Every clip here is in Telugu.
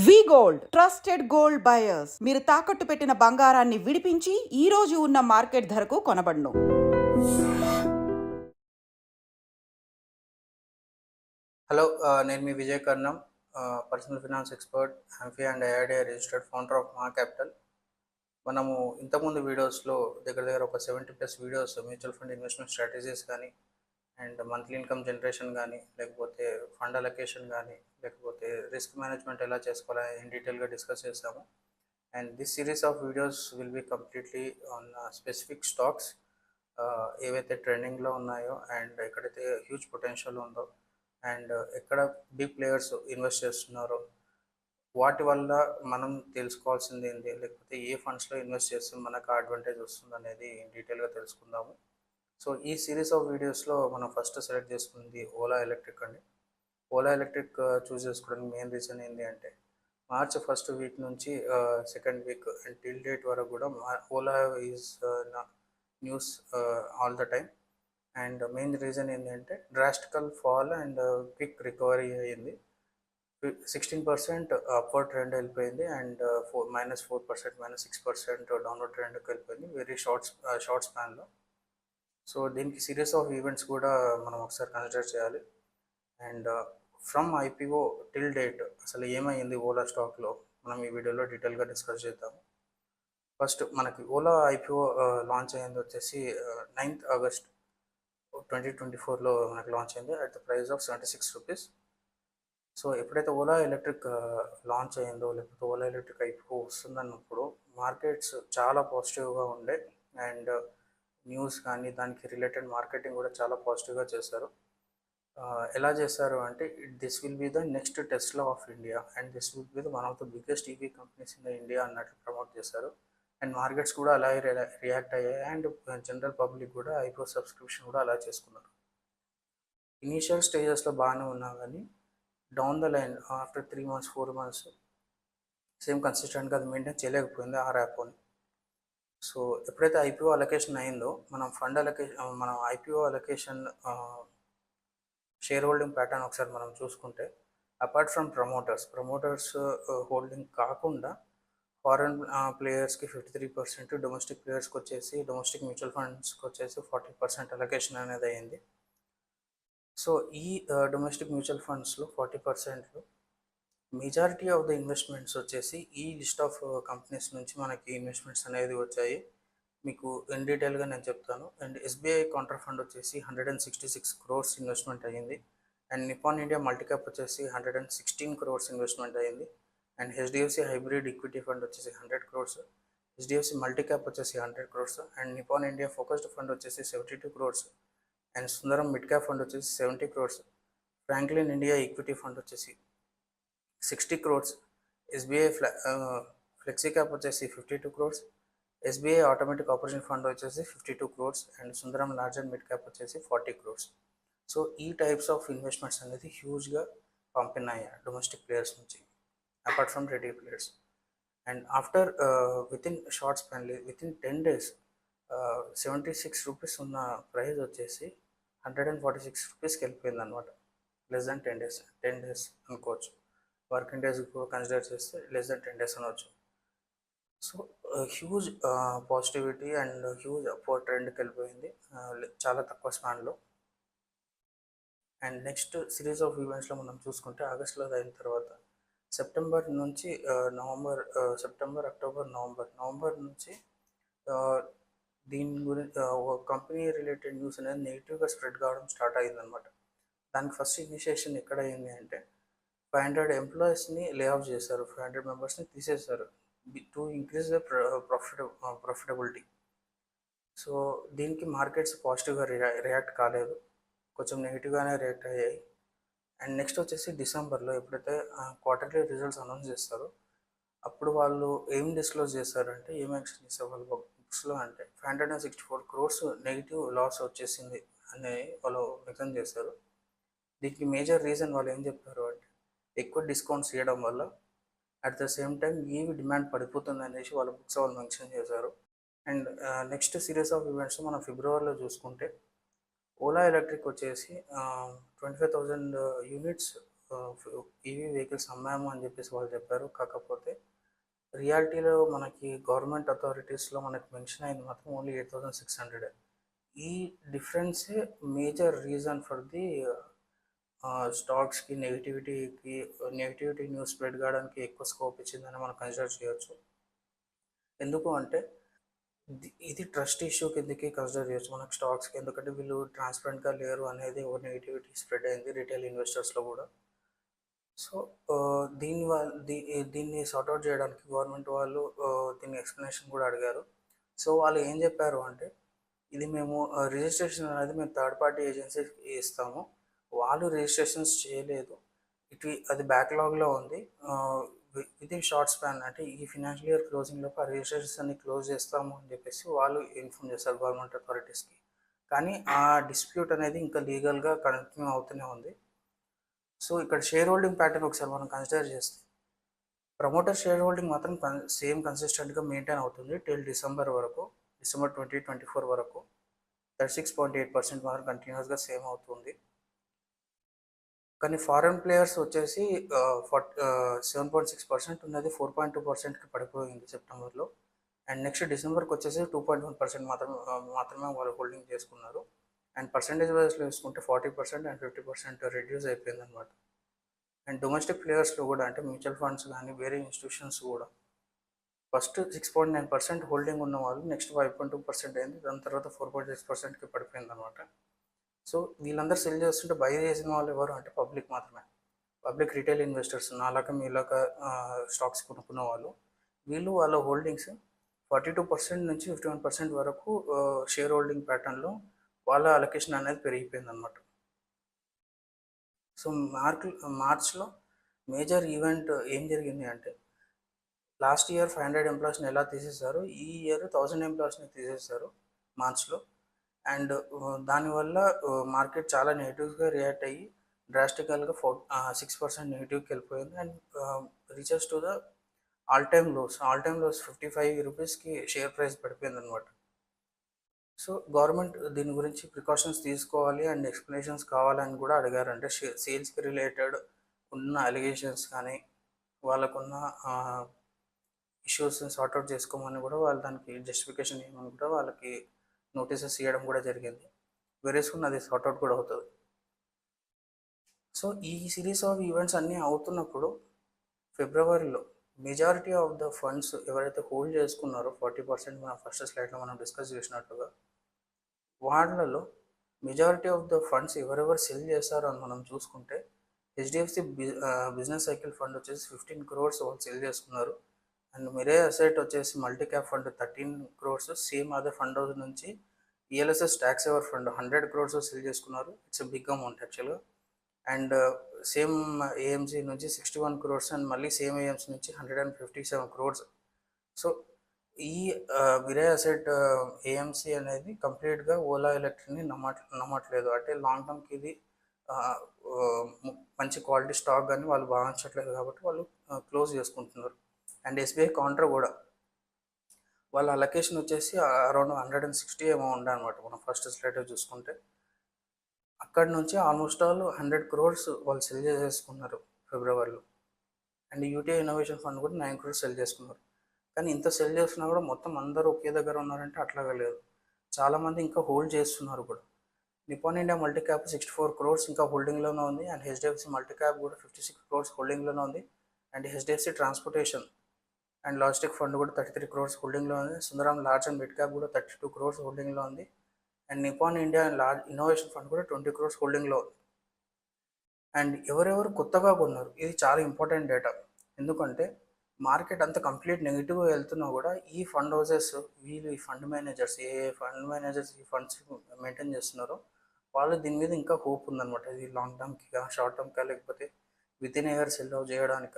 వి గోల్డ్ ట్రస్టెడ్ గోల్డ్ బయర్స్. మీరు తాకట్టు పెట్టిన బంగారాన్ని విడిపించి ఈ రోజు ఉన్న మార్కెట్ ధరకు కొనబడును. హలో, నేను మీ Vijay Karnam, personal finance expert, AMFI and IRDAI registered founder of Maa capital. మనము ఇంతకుముందు వీడియోస్లో దగ్గర ఒక 70+ videos mutual fund investment strategies కానీ, అండ్ మంత్లీ ఇన్కమ్ జనరేషన్ కానీ, లేకపోతే ఫండ్ అలొకేషన్ కానీ, లేకపోతే రిస్క్ మేనేజ్మెంట్ ఎలా చేసుకోవాలని ఇన్ డీటెయిల్గా డిస్కస్ చేసాము. And this series of videos will be completely on specific stocks ఏవైతే ట్రెండింగ్లో ఉన్నాయో అండ్ ఎక్కడైతే హ్యూజ్ పొటెన్షియల్ ఉందో అండ్ ఎక్కడ బిగ్ ప్లేయర్స్ ఇన్వెస్ట్ చేస్తున్నారో వాటి వల్ల మనం తెలుసుకోవాల్సింది ఏంటి, లేకపోతే ఏ ఫండ్స్లో ఇన్వెస్ట్ చేస్తే మనకు అడ్వాంటేజ్ వస్తుంది అనేది డీటెయిల్గా తెలుసుకుందాము. సో ఈ సిరీస్ ఆఫ్ వీడియోస్లో మనం ఫస్ట్ సెలెక్ట్ చేసుకుంది ఓలా ఎలక్ట్రిక్ అండి. ఓలా ఎలక్ట్రిక్ చూస్ చేసుకోవడానికి మెయిన్ రీజన్ ఏంటి అంటే మార్చ్ ఫస్ట్ వీక్ నుంచి second week and till date వరకు కూడా Ola is news all the time. And main reason ఏంటంటే drastical fall and quick recovery అయ్యింది. 16% అప్వర్డ్ ట్రెండ్ వెళ్ళిపోయింది అండ్ -4% -6% డౌన్వర్డ్ ట్రెండ్కి వెళ్ళిపోయింది వెరీ షార్ట్ స్పాన్లో. సో దీనికి సిరీస్ ఆఫ్ ఈవెంట్స్ కూడా మనం ఒకసారి కన్సిడర్ చేయాలి. And from IPO till date అసలు ఏమైంది ఓలా స్టాక్లో మనం ఈ వీడియోలో డీటెయిల్గా డిస్కస్ చేద్దాము. ఫస్ట్ మనకి ఓలా ఐపీఓ లాంచ్ అయ్యింది వచ్చేసి 9th August 2024లో మనకి లాంచ్ అయింది at the price of 76 rupees. So ఎప్పుడైతే ఓలా ఎలక్ట్రిక్ లాంచ్ అయ్యిందో, లేకపోతే ఓలా ఎలక్ట్రిక్ ఐపీఓ వస్తుందన్నప్పుడు మార్కెట్స్ చాలా పాజిటివ్గా ఉండే అండ్ న్యూస్ కానీ దానికి రిలేటెడ్ మార్కెటింగ్ కూడా చాలా పాజిటివ్గా చేశారు. ఎలా చేశారు అంటే this will be the next Tesla of India and this will be the one of the biggest EV companies in the India అన్నట్లు ప్రమోట్ చేశారు. అండ్ మార్కెట్స్ కూడా అలాగే రియాక్ట్ అయ్యాయి అండ్ జనరల్ పబ్లిక్ కూడా ఐపీఓ సబ్స్క్రిప్షన్ కూడా అలా చేసుకున్నారు. ఇనీషియల్ స్టేజెస్లో బాగానే ఉన్నా కానీ down the line after 3 months 4 months same కన్సిస్టెంట్గా అది మెయింటైన్ చేయలేకపోయింది ఆ ర్యాపోని. సో ఎప్పుడైతే ఐపీఓ అలొకేషన్ అయిందో మనం IPO allocation share holding pattern ఒకసారి మనం చూసుకుంటే అపార్ట్ ఫ్రమ్ ప్రమోటర్స్ హోల్డింగ్ కాకుండా ఫారెన్ ప్లేయర్స్కి 53%, డొమెస్టిక్ ప్లేయర్స్కి వచ్చేసి డొమెస్టిక్ మ్యూచువల్ ఫండ్స్కి వచ్చేసి 40% అలొకేషన్ అనేది అయ్యింది. సో ఈ డొమెస్టిక్ మ్యూచువల్ ఫండ్స్లో 40%లో మెజారిటీ ఆఫ్ ద ఇన్వెస్ట్మెంట్స్ వచ్చేసి ఈ లిస్ట్ ఆఫ్ కంపెనీస్ నుంచి మనకి ఇన్వెస్ట్మెంట్స్ అనేది వచ్చాయి. మీకు ఇన్ డీటెయిల్గా నేను చెప్తాను. అండ్ ఎస్బీఐ కౌంటర్ ఫండ్ వచ్చేసి 166 crores ఇన్వెస్ట్మెంట్ అయ్యింది. అండ్ నిపాన్ ఇండియా మల్టీక్యాప్ వచ్చేసి 116 crores ఇన్వెస్ట్మెంట్ అయ్యింది. And HDFC hybrid equity fund వచ్చేసి 100 crores, హెచ్డిఎఫ్సి మల్టీక్యాప్ వచ్చేసి 100 crores, and Nippon India focused fund వచ్చేసి 72 crores, and Sundaram mid cap fund వచ్చేసి 70 crores, Franklin India equity fund వచ్చేసి 60 crores, ఎస్బీఐ ఫ్లెక్సీ క్యాప్ వచ్చేసి 52 crores, SBI automatic operation fund వచ్చేసి 52 crores, and Sundaram large and mid cap వచ్చేసి 40 crores. సో ఈ టైప్స్ ఆఫ్ ఇన్వెస్ట్మెంట్స్ అనేది హ్యూజ్గా పంపినాయి డొమెస్టిక్ ప్లేయర్స్ నుంచి apart from retail players. And after within short స్పాన్లీ వితిన్ 10 days 76 రూపీస్ ఉన్న ప్రైస్ వచ్చేసి 146 రూపీస్కి వెళ్ళిపోయింది అనమాట. లెస్ దాన్ 10 days అనుకోవచ్చు. వర్కింగ్ డేస్ కన్సిడర్ చేస్తే లెస్ దాన్ 10 days అనవచ్చు. So huge positivity and huge upward ట్రెండ్కి వెళ్ళిపోయింది చాలా తక్కువ స్పాన్లో. అండ్ నెక్స్ట్ సిరీస్ ఆఫ్ ఈవెంట్స్లో మనం చూసుకుంటే ఆగస్ట్లో అయిన తర్వాత సెప్టెంబర్ నుంచి సెప్టెంబర్, అక్టోబర్, నవంబర్ నుంచి దీని గురించి కంపెనీ రిలేటెడ్ న్యూస్ అనేది నెగిటివ్గా స్ప్రెడ్ కావడం స్టార్ట్ అయిందనమాట. దానికి ఫస్ట్ ఇనిషియేషన్ ఎక్కడ అయింది అంటే 500 ఎంప్లాయీస్ని లే ఆఫ్ చేశారు, 500 మెంబర్స్ని తీసేశారు to increase the profitability. So దీనికి మార్కెట్స్ పాజిటివ్గా రియాక్ట్ కాలేదు, కొంచెం నెగిటివ్గానే రియాక్ట్ అయ్యాయి. అండ్ నెక్స్ట్ వచ్చేసి డిసెంబర్లో ఎప్పుడైతే క్వార్టర్లీ రిజల్ట్స్ అనౌన్స్ చేస్తారో అప్పుడు వాళ్ళు ఏం డిస్క్లోజ్ చేస్తారంటే ఏం యాక్షన్ చేస్తారు వాళ్ళ బుక్స్లో అంటే 564 crores నెగిటివ్ లాస్ వచ్చేసింది అని వాళ్ళు మెన్షన్ చేస్తారు. దీనికి మేజర్ రీజన్ వాళ్ళు ఏం చెప్పారు అంటే ఎక్కువ డిస్కౌంట్స్ ఇవ్వడం వల్ల at the same time EV demand పడిపోతుంది అనేసి వాళ్ళ బుక్స్ వాళ్ళు మెన్షన్ చేశారు. And next series of events మనం ఫిబ్రవరిలో చూసుకుంటే ఓలా ఎలక్ట్రిక్ వచ్చేసి 25,000 units ఈవీ వెహికల్స్ అమ్మాము అని చెప్పేసి వాళ్ళు చెప్పారు. కాకపోతే రియాలిటీలో మనకి గవర్నమెంట్ అథారిటీస్లో మనకి మెన్షన్ అయింది మాత్రం ఓన్లీ 8600. ఈ డిఫరెన్సే మేజర్ రీజన్ ఫర్ ది స్టాక్స్కి నెగిటివిటీ న్యూస్ స్ప్రెడ్ కావడానికి ఎక్కువ స్కోప్ ఇచ్చిందని మనం కన్సిడర్ చేయొచ్చు. ఎందుకు అంటే ఇది ట్రస్ట్ ఇష్యూ కిందకి కన్సిడర్ చేయొచ్చు మనకు స్టాక్స్కి. ఎందుకంటే వీళ్ళు ట్రాన్స్పరెంట్గా లేరు అనేది ఒక నెగిటివిటీ స్ప్రెడ్ అయింది రిటైల్ ఇన్వెస్టర్స్లో కూడా. సో దీన్ని సార్ట్అవుట్ చేయడానికి గవర్నమెంట్ వాళ్ళు దీని ఎక్స్ప్లెనేషన్ కూడా అడిగారు. సో వాళ్ళు ఏం చెప్పారు అంటే, ఇది మేము రిజిస్ట్రేషన్ అనేది మేము థర్డ్ పార్టీ ఏజెన్సీకి ఇస్తాము, వాళ్ళు రిజిస్ట్రేషన్స్ చేయలేదు, అది బ్యాక్లాగ్లో ఉంది, విత్ ఇన్ షార్ట్ స్పాన్ అంటే ఈ ఫినాన్షియల్ ఇయర్ క్లోజింగ్ లోపు ఆ రిజిస్ట్రేషన్స్ అన్ని క్లోజ్ చేస్తాము అని చెప్పేసి వాళ్ళు ఇన్ఫార్మ్ చేస్తారు గవర్నమెంట్ అథారిటీస్కి. కానీ ఆ డిస్ప్యూట్ అనేది ఇంకా లీగల్గా కంటిన్యూ అవుతూనే ఉంది. సో ఇక్కడ షేర్ హోల్డింగ్ ప్యాటర్న్ ఒకసారి మనం కన్సిడర్ చేస్తే, ప్రమోటర్ షేర్ హోల్డింగ్ మాత్రం సేమ్ కన్సిస్టెంట్గా మెయింటైన్ అవుతుంది టిల్ డిసెంబర్ 2024 వరకు. 36.8% మాత్రం కంటిన్యూస్గా సేమ్ అవుతుంది. కానీ ఫారెన్ ప్లేయర్స్ వచ్చేసి 7.6% ఉన్నది 4.2%కి పడిపోయింది సెప్టెంబర్లో. అండ్ నెక్స్ట్ డిసెంబర్కి వచ్చేసి 2.1% మాత్రమే వాళ్ళు హోల్డింగ్ చేసుకున్నారు. అండ్ పర్సంటేజ్ వైజ్లో చూసుకుంటే 40% అండ్ 50% రెడ్యూస్ అయిపోయింది అనమాట. అండ్ డొమెస్టిక్ ప్లేయర్స్లో కూడా అంటే మ్యూచువల్ ఫండ్స్ కానీ వేరే ఇన్స్టిట్యూషన్స్ కూడా ఫస్ట్ 6.9% హోల్డింగ్ ఉన్న వాళ్ళు నెక్స్ట్ 5.2% అయింది, దాని తర్వాత 4.6%కి పడిపోయింది అనమాట. సో వీళ్ళందరూ సెల్ చేస్తుంటే బై చేసిన వాళ్ళు ఎవరు అంటే పబ్లిక్ మాత్రమే. పబ్లిక్ రిటైల్ ఇన్వెస్టర్స్ నాలాగా మీలాగా స్టాక్స్ కొనుక్కున్న వాళ్ళు, వీళ్ళు వాళ్ళ హోల్డింగ్స్ 42% నుంచి 51% వరకు షేర్ హోల్డింగ్ ప్యాటర్న్లో వాళ్ళ అలొకేషన్ అనేది పెరిగిపోయింది అనమాట. సో మార్చ్లో మేజర్ ఈవెంట్ ఏం జరిగింది అంటే, లాస్ట్ ఇయర్ 500 ఎంప్లాయీస్ని ఎలా తీసేశారు, ఈ ఇయర్ 1000 ఎంప్లాయీస్ని తీసేశారు మార్చ్లో. అండ్ దానివల్ల మార్కెట్ చాలా నెగిటివ్గా రియాక్ట్ అయ్యి డ్రాస్టికల్గా 6% నెగిటివ్కి వెళ్ళిపోయింది. And reaches to the all time lows 55 రూపీస్కి షేర్ ప్రైస్ పడిపోయింది అనమాట. సో గవర్నమెంట్ దీని గురించి ప్రికాషన్స్ తీసుకోవాలి అండ్ ఎక్స్ప్లెనేషన్స్ కావాలని కూడా అడిగారు. అంటే సేల్స్కి రిలేటెడ్ ఉన్న అలిగేషన్స్ కానీ వాళ్ళకున్న ఇష్యూస్ని సార్ట్అవుట్ చేసుకోమని కూడా వాళ్ళు దానికి జస్టిఫికేషన్ ఇవ్వమని కూడా వాళ్ళకి నోటీసెస్ ఇవ్వడం కూడా జరిగింది. వెరీస్గా అది సార్ట్అవుట్ కూడా అవుతుంది. సో ఈ సిరీస్ ఆఫ్ ఈవెంట్స్ అన్నీ అవుతున్నప్పుడు ఫిబ్రవరిలో మెజారిటీ ఆఫ్ ద ఫండ్స్ ఎవరైతే హోల్డ్ చేసుకున్నారో 40% మన ఫస్ట్ స్లైడ్లో మనం డిస్కస్ చేసినట్టుగా, వాళ్ళలో మెజారిటీ ఆఫ్ ద ఫండ్స్ ఎవరెవరు సెల్ చేశారో అని మనం చూసుకుంటే, హెచ్డిఎఫ్సి బిజినెస్ సైకిల్ ఫండ్ వచ్చేసి 15 crores వాళ్ళు సెల్ చేసుకున్నారు. అండ్ మిరే అసెట్ వచ్చేసి multi cap fund 13 crores, same అదే ఫండ్ హౌస్ నుంచి ELSS tax ever fund 100 crores cell చేసుకున్నారు. ఇట్స్ బిగ్ అమౌంట్ యాక్చువల్గా. అండ్ సేమ్ ఏఎంసీ నుంచి 61 crores అండ్ మళ్ళీ సేమ్ ఏఎంసీ నుంచి 157 crores. సో ఈ మిరే అసెట్ ఏఎంసీ అనేది కంప్లీట్గా ఓలా ఎలక్ట్రిక్ని నమ్మట్లేదు. అంటే లాంగ్ టర్మ్కి ఇది మంచి క్వాలిటీ స్టాక్ కానీ వాళ్ళు భావించట్లేదు కాబట్టి వాళ్ళు క్లోజ్ చేసుకుంటున్నారు. అండ్ ఎస్బీఐ కౌంటర్ కూడా వాళ్ళ అలొకేషన్ వచ్చేసి అరౌండ్ 160 ఏమో ఉండే అనమాట. మనం ఫస్ట్ స్లైడ్ చూసుకుంటే అక్కడ నుంచి ఆల్మోస్ట్ ఆల్ 100 crores వాళ్ళు సెల్ చేసుకున్నారు ఫిబ్రవరిలో. అండ్ యూటీఐ ఇన్నోవేషన్ ఫండ్ కూడా 9 crores సెల్ చేసుకున్నారు. కానీ ఇంత సెల్ చేస్తున్నా కూడా మొత్తం అందరూ ఒకే దగ్గర ఉన్నారంటే అట్లాగా లేదు, చాలామంది ఇంకా హోల్డ్ చేస్తున్నారు కూడా. Nippon India multi cap 64 crores ఇంకా హోల్డింగ్లోనే ఉంది. అండ్ హెచ్డిఎఫ్సి మల్టీ క్యాప్ కూడా 56 crores హోల్డింగ్లోనే ఉంది. And HDFC transportation and logistic fund కూడా 33 crores హోల్డింగ్లో ఉంది. సుందరం లార్జ్ అండ్ మిడ్ క్యాప్ కూడా 32 crores హోల్డింగ్లో ఉంది. And Nippon India and large innovation fund కూడా 20 crores హోల్డింగ్లో ఉంది. అండ్ ఎవరెవరు కొత్తగా కొన్నారు, ఇది చాలా ఇంపార్టెంట్ డేటా. ఎందుకంటే మార్కెట్ అంతా కంప్లీట్ నెగిటివ్గా వెళ్తున్నా కూడా ఈ ఫండ్ హౌసెస్ వీళ్ళు ఈ ఫండ్ మేనేజర్స్ ఈ ఫండ్స్ మెయింటైన్ చేస్తున్నారో వాళ్ళు దీని మీద ఇంకా హోప్ ఉందన్నమాట. ఇది లాంగ్ టర్మ్కి షార్ట్ టర్మ్కా లేకపోతే within year sell out చేయడానిక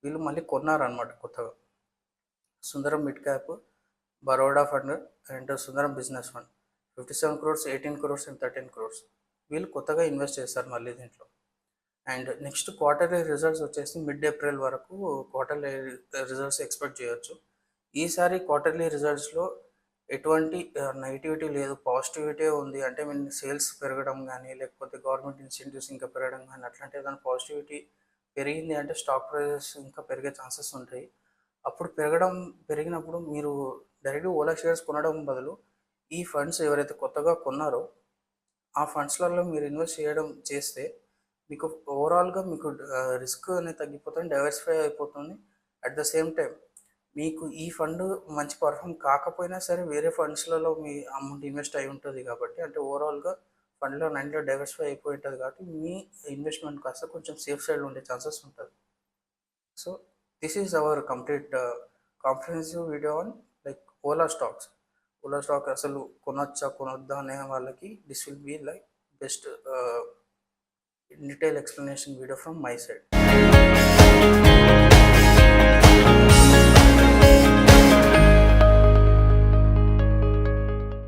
వీళ్ళు మళ్ళీ కొన్నారనమాట కొత్తగా. Sundaram mid cap, Baroda fund and Sundaram business fund 57 crores, 18 crores and 13 crores వీళ్ళు కొత్తగా ఇన్వెస్ట్ చేస్తారు మళ్ళీ దీంట్లో. అండ్ నెక్స్ట్ క్వార్టర్లీ రిజల్ట్స్ వచ్చేసి మిడ్ ఏప్రిల్ వరకు క్వార్టర్లీ రిజల్ట్స్ ఎక్స్పెక్ట్ చేయొచ్చు. ఈసారి క్వార్టర్లీ రిజల్ట్స్లో ఎటువంటి నెగటివిటీ లేదు, పాజిటివిటీ ఉంది. అంటే మీన్ సేల్స్ పెరగడం గానీ, లేకపోతే గవర్నమెంట్ ఇన్సెంటివ్స్ ఇంకా పెరగడం గానీ, అట్లాంటి ఏదైనా పాజిటివిటీ పెరిగింది అంటే స్టాక్ ప్రైజెస్ ఇంకా పెరిగే ఛాన్సెస్ ఉంటాయి. అప్పుడు పెరిగినప్పుడు మీరు డైరెక్ట్‌గా ఓలా షేర్స్ కొనడం బదులు, ఈ ఫండ్స్ ఎవరైతే కొత్తగా కొన్నారో, ఆ ఫండ్స్‌లలో మీరు ఇన్వెస్ట్ చేస్తే మీకు ఓవరాల్‌గా మీకు రిస్క్ అనేది తగ్గిపోతుంది. డైవర్సిఫై అయిపోతుంది. అట్ ద సేమ్ టైమ్ మీకు ఈ ఫండ్ మంచి పర్ఫార్మ్ కాకపోయినా సరే వేరే ఫండ్స్‌లలో మీ అమౌంట్ ఇన్వెస్ట్ అయ్యి ఉంటది కాబట్టి, అంటే ఓవరాల్‌గా ఫండ్‌లో 90లో డైవర్సిఫై అయిపోయి ఉంటది కాబట్టి, మీ ఇన్వెస్ట్‌మెంట్ కాస్త కొంచెం సేఫ్ సైడ్‌లో ఉండే ఛాన్సెస్ ఉంటది. So, this is our complete comprehensive video on like Ola stocks. Ola stock అసలు కొనొచ్చా? కొనొద్దా? అనే వాళ్ళకి this will be like best detail explanation video from my side.